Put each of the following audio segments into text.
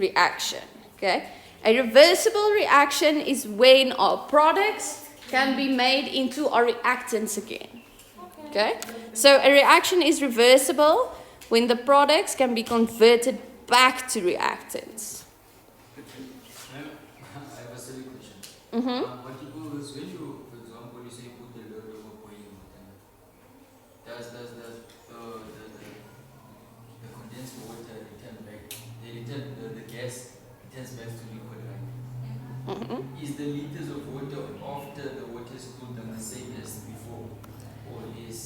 reaction. Okay, a reversible reaction is when our products can be made into our reactants again. Okay, so a reaction is reversible when the products can be converted back to reactants. I have a silly question. What you do is when you, for example, you say put the lid over boiling water, does the condensed water return back? The gas returns back to liquid, right? Is the liters of water after the water is cooled down the same as before, or is?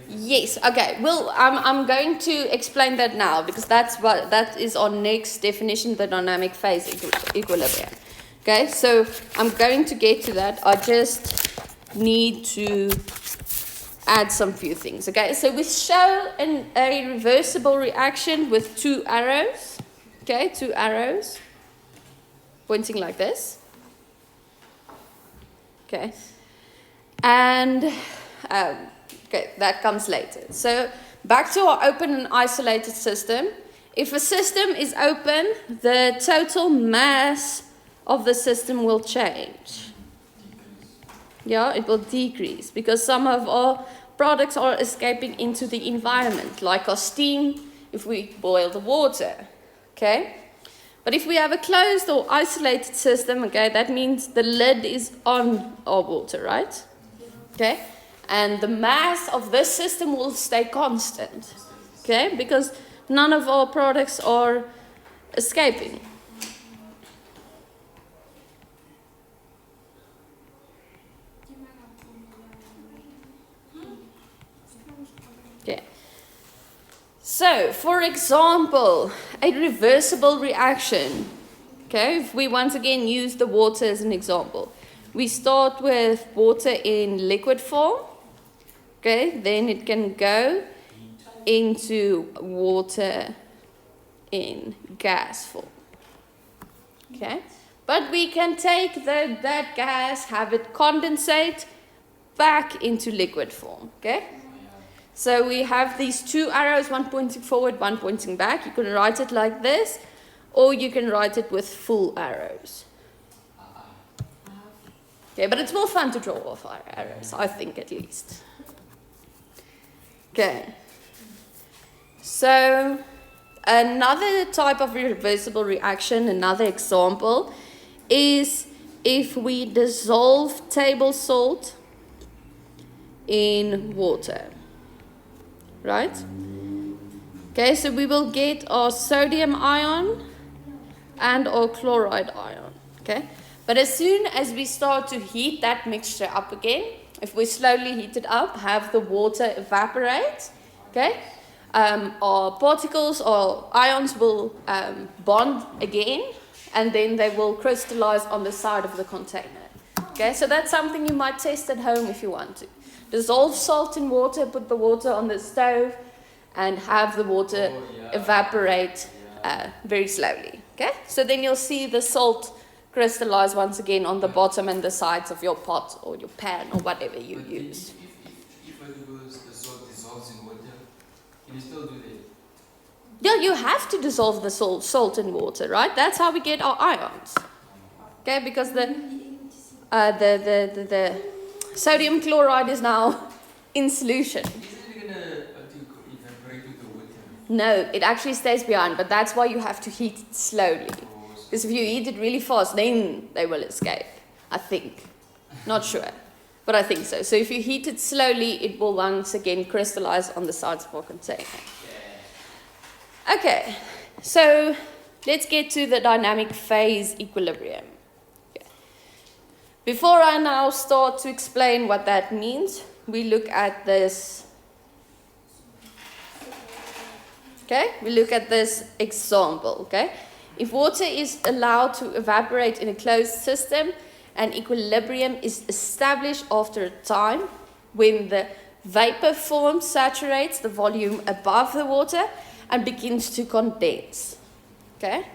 Yes. Okay. Well, I'm going to explain that now because that is our next definition, the dynamic phase equilibrium. Okay. So I'm going to get to that. I just need to add some few things. Okay. So we show a reversible reaction with two arrows. Okay, two arrows pointing like this. Okay. And okay, that comes later. So back to our open and isolated system. If a system is open, the total mass of the system will change. Yeah, it will decrease because some of our products are escaping into the environment, like our steam if we boil the water. Okay? But if we have a closed or isolated system, okay, that means the lid is on our water, right? Okay? And the mass of this system will stay constant. Okay? Because none of our products are escaping. Okay. So, for example, a reversible reaction. Okay, if we once again use the water as an example. We start with water in liquid form. Okay, then it can go into water in gas form. Okay, but we can take that gas, have it condensate back into liquid form. Okay, so we have these two arrows, one pointing forward, one pointing back. You can write it like this, or you can write it with full arrows. Okay, but it's more fun to draw off our arrows, I think at least. Okay, so another type of reversible reaction, another example, is if we dissolve table salt in water, right? Okay, so we will get our sodium ion and our chloride ion, okay? But as soon as we start to heat that mixture up again, if we slowly heat it up, have the water evaporate, okay? Our particles or ions will bond again, and then they will crystallize on the side of the container. Okay, so that's something you might test at home if you want to. Dissolve salt in water, put the water on the stove, and have the water evaporate very slowly. Okay, so then you'll see the salt crystallize once again on the bottom and the sides of your pot or your pan or whatever you use. If the salt dissolves in water, can you still do that? Yeah, you have to dissolve the salt in water, right? That's how we get our ions. Okay, because the sodium chloride is now in solution. Isn't it going to evaporate with the water? No, it actually stays behind, but that's why you have to heat it slowly. Because if you heat it really fast, then they will escape. I think. Not sure. But I think so. So if you heat it slowly, it will once again crystallize on the sides of our container. Okay, so let's get to the dynamic phase equilibrium. Okay. Before I now start to explain what that means, we look at this. Okay, we look at this example. Okay, if water is allowed to evaporate in a closed system, an equilibrium is established after a time when the vapor form saturates the volume above the water and begins to condense. Okay?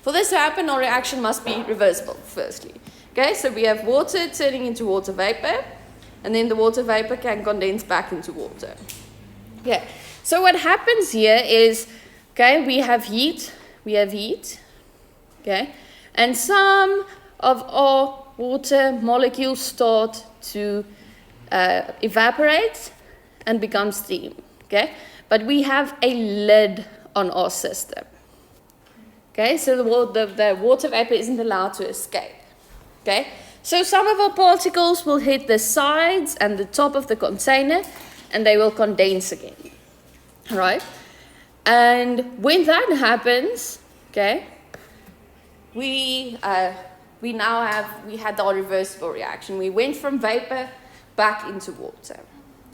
For this to happen, our reaction must be reversible, firstly. Okay, so we have water turning into water vapor, and then the water vapor can condense back into water. Okay, so what happens here is Okay, we have heat, okay, and some of our water molecules start to evaporate and become steam, okay, but we have a lid on our system, okay, so the water vapor isn't allowed to escape, okay, so some of our particles will hit the sides and the top of the container and they will condense again, right? And when that happens, okay, we had our reversible reaction. We went from vapor back into water,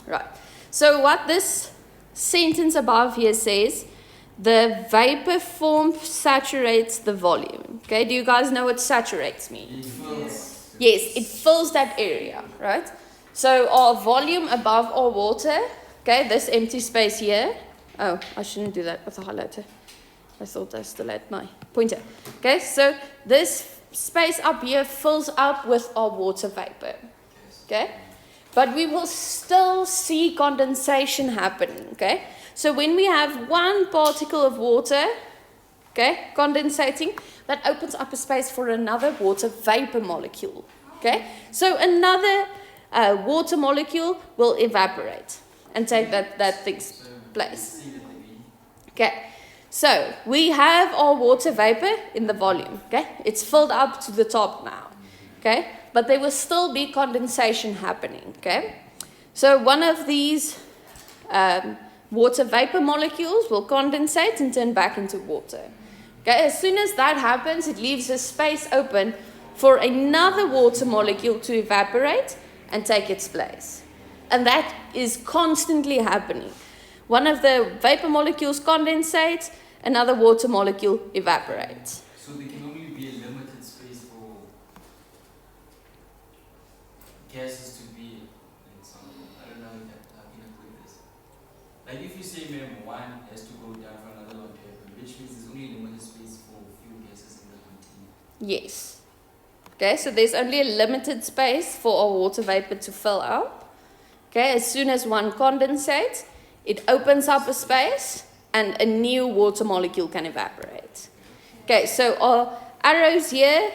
right? So what this sentence above here says, the vapor form saturates the volume. Okay, do you guys know what saturates means? Yes, it fills that area, right? So our volume above our water, okay, this empty space here. Oh, I shouldn't do that with a highlighter. I thought I still had my pointer. Okay, so this space up here fills up with our water vapor. Okay, but we will still see condensation happening. Okay, so when we have one particle of water, okay, condensating, that opens up a space for another water vapor molecule. Okay, so another water molecule will evaporate and take that thing's place. Okay, so we have our water vapor in the volume. Okay, it's filled up to the top now. Okay, but there will still be condensation happening. Okay, so one of these water vapor molecules will condensate and turn back into water. Okay, as soon as that happens, it leaves a space open for another water molecule to evaporate and take its place. And that is constantly happening. One of the vapor molecules condensates, another water molecule evaporates. So there can only be a limited space for gases to be in example. I don't know how can I put this. Like if you say ma'am, one has to go down for another long paper, which means there's only a limited space for few gases in the container. Yes. Okay, so there's only a limited space for our water vapor to fill up. Okay, as soon as one condensates, it opens up a space and a new water molecule can evaporate. Okay, so our arrows here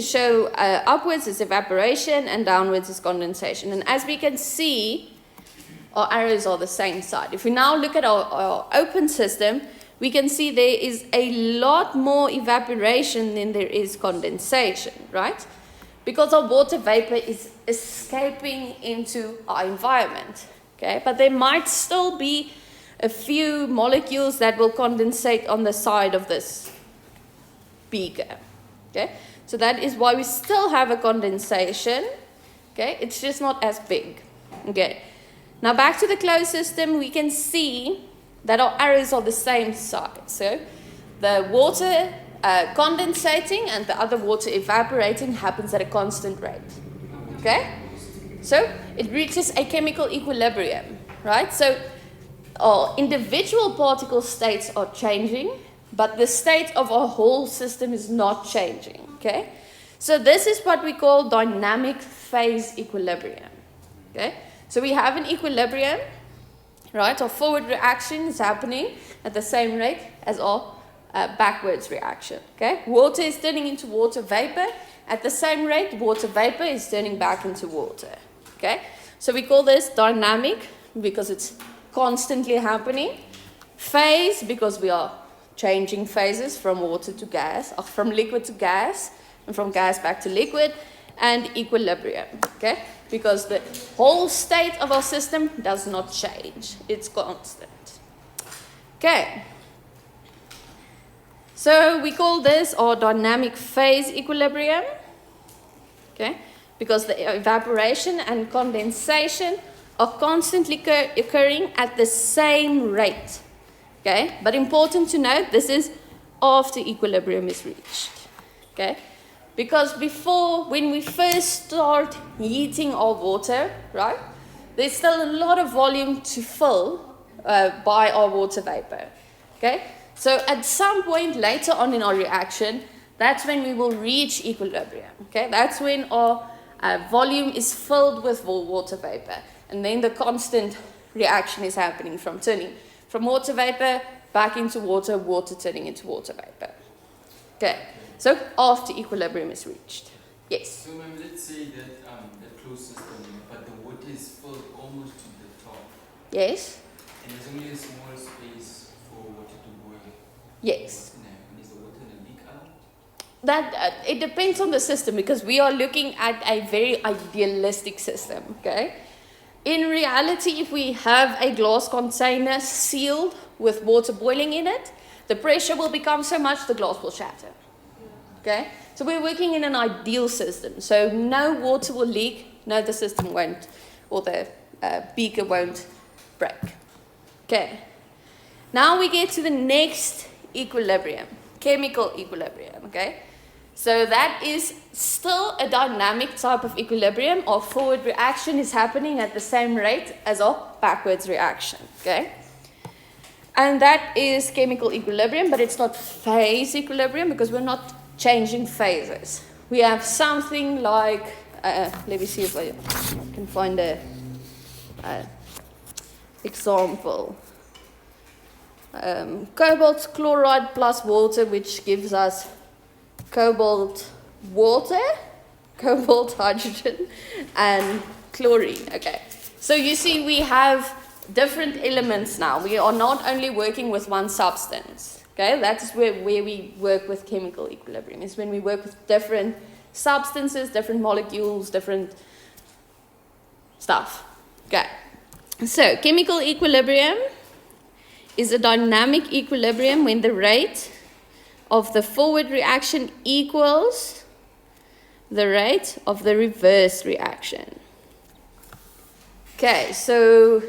show upwards is evaporation and downwards is condensation. And as we can see, our arrows are the same side. If we now look at our open system, we can see there is a lot more evaporation than there is condensation, right? Because our water vapor is escaping into our environment, okay? But there might still be a few molecules that will condensate on the side of this beaker, okay? So that is why we still have a condensation, okay? It's just not as big, okay? Now back to the closed system, we can see that our arrows are the same side. So the water condensating and the other water evaporating happens at a constant rate. Okay? So it reaches a chemical equilibrium, right? So our individual particle states are changing, but the state of our whole system is not changing. Okay? So this is what we call dynamic phase equilibrium. Okay? So we have an equilibrium. Right, our forward reaction is happening at the same rate as our backwards reaction. Okay, water is turning into water vapor at the same rate. Water vapor is turning back into water. Okay, so we call this dynamic because it's constantly happening. Phase because we are changing phases from water to gas, or from liquid to gas, and from gas back to liquid. And equilibrium. Okay. Because the whole state of our system does not change. It's constant. Okay. So we call this our dynamic phase equilibrium. Okay. Because the evaporation and condensation are constantly occurring at the same rate. Okay. But important to note, this is after equilibrium is reached. Okay. Because before, when we first start heating our water, right, there's still a lot of volume to fill by our water vapor, okay? So at some point later on in our reaction, that's when we will reach equilibrium, okay? That's when our volume is filled with water vapor. And then the constant reaction is happening from turning from water vapor back into water, water turning into water vapor. Okay, so after equilibrium is reached. Yes? So ma'am, let's say that the closed system, but the water is filled almost to the top. Yes? And there's only a small space for water to boil. Yes. What's gonna happen? Is the water gonna leak out? That it depends on the system, because we are looking at a very idealistic system, okay? In reality, if we have a glass container sealed with water boiling in it, the pressure will become so much the glass will shatter. Okay? So we're working in an ideal system. So no water will leak, no, the system won't, or the beaker won't break. Okay. Now we get to the next equilibrium, chemical equilibrium. Okay? So that is still a dynamic type of equilibrium. Our forward reaction is happening at the same rate as our backwards reaction. Okay? And that is chemical equilibrium, but it's not phase equilibrium because we're not changing phases. We have something like, let me see if I can find a example. Cobalt chloride plus water, which gives us cobalt water, cobalt hydrogen, and chlorine. Okay, so you see we have different elements now. We are not only working with one substance. Okay, that is where we work with chemical equilibrium. Is when we work with different substances, different molecules, different stuff. Okay, so chemical equilibrium is a dynamic equilibrium when the rate of the forward reaction equals the rate of the reverse reaction. Okay, so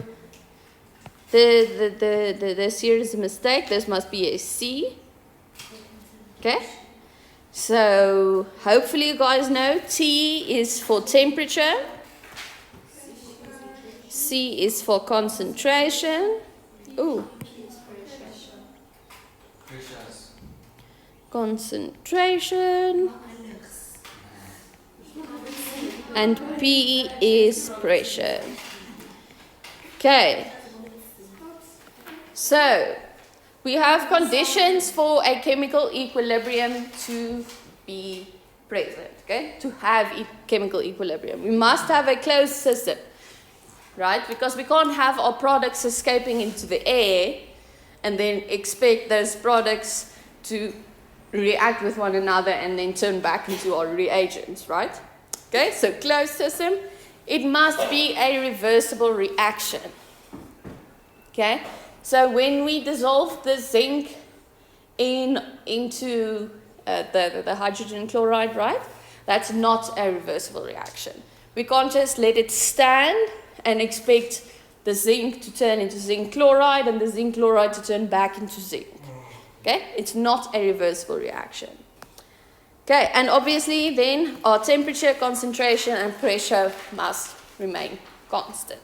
this here is a mistake. This must be a C. Okay, so hopefully you guys know T is for temperature, C is for concentration. Ooh. Concentration, and P is pressure. Okay, so we have conditions for a chemical equilibrium to be present, okay, to have chemical equilibrium. We must have a closed system, right, because we can't have our products escaping into the air and then expect those products to react with one another and then turn back into our reagents, right? Okay, so closed system, it must be a reversible reaction. Okay, so when we dissolve the zinc into the hydrogen chloride, right, that's not a reversible reaction. We can't just let it stand and expect the zinc to turn into zinc chloride and the zinc chloride to turn back into zinc. Okay, it's not a reversible reaction. Okay, and obviously then our temperature, concentration, and pressure must remain constant.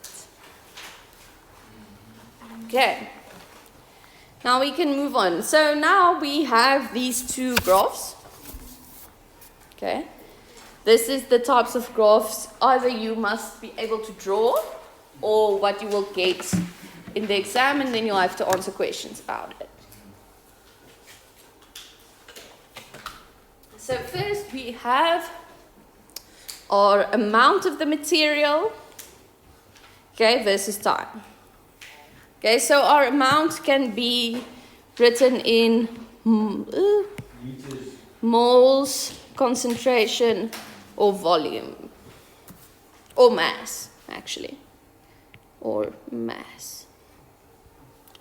Okay, now we can move on. So now we have these two graphs. Okay, this is the types of graphs either you must be able to draw or what you will get in the exam, and then you'll have to answer questions about it. So first we have our amount of the material, okay, versus time. Okay, so our amount can be written in moles, concentration, or volume, or mass, actually, or mass.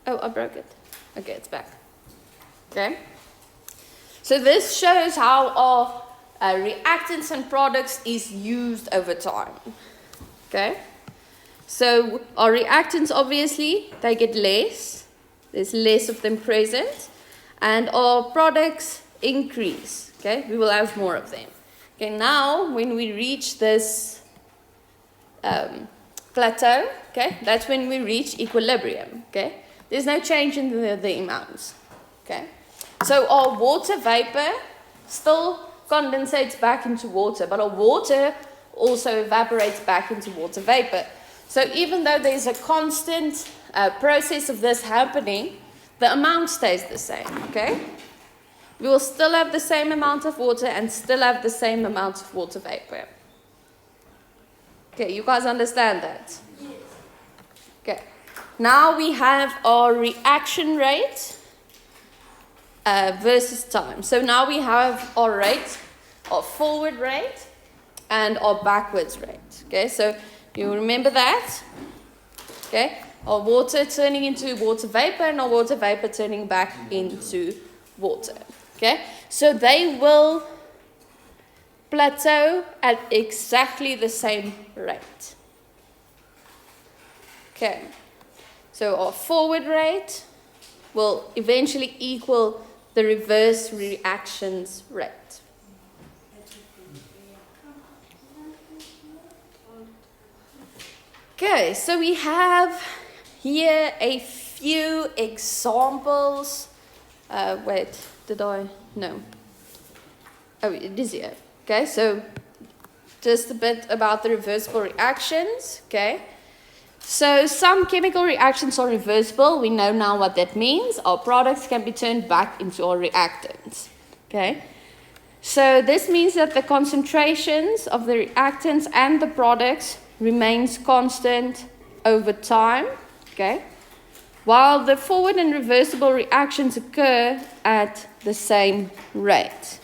Oh, I broke it. Okay, it's back. Okay. So this shows how our reactants and products is used over time. Okay, so our reactants, obviously, they get less. There's less of them present. And our products increase. Okay, we will have more of them. Okay, now when we reach this plateau, okay, that's when we reach equilibrium. Okay, there's no change in the amounts. Okay. So our water vapor still condensates back into water, but our water also evaporates back into water vapor. So even though there's a constant process of this happening, the amount stays the same, okay? We will still have the same amount of water and still have the same amount of water vapor. Okay, you guys understand that? Yes. Okay. Now we have our reaction rate versus time. So now we have our rate, our forward rate, and our backwards rate. Okay, so you remember that? Okay, our water turning into water vapor and our water vapor turning back into water. Okay, so they will plateau at exactly the same rate. Okay, so our forward rate will eventually equal the reverse reactions rate. Okay, so we have here a few examples. Wait, did I? No. Oh, it is here. Okay, so just a bit about the reversible reactions. Okay, so some chemical reactions are reversible. We know now what that means. Our products can be turned back into our reactants. Okay, so this means that the concentrations of the reactants and the products remains constant over time, okay, while the forward and reversible reactions occur at the same rate.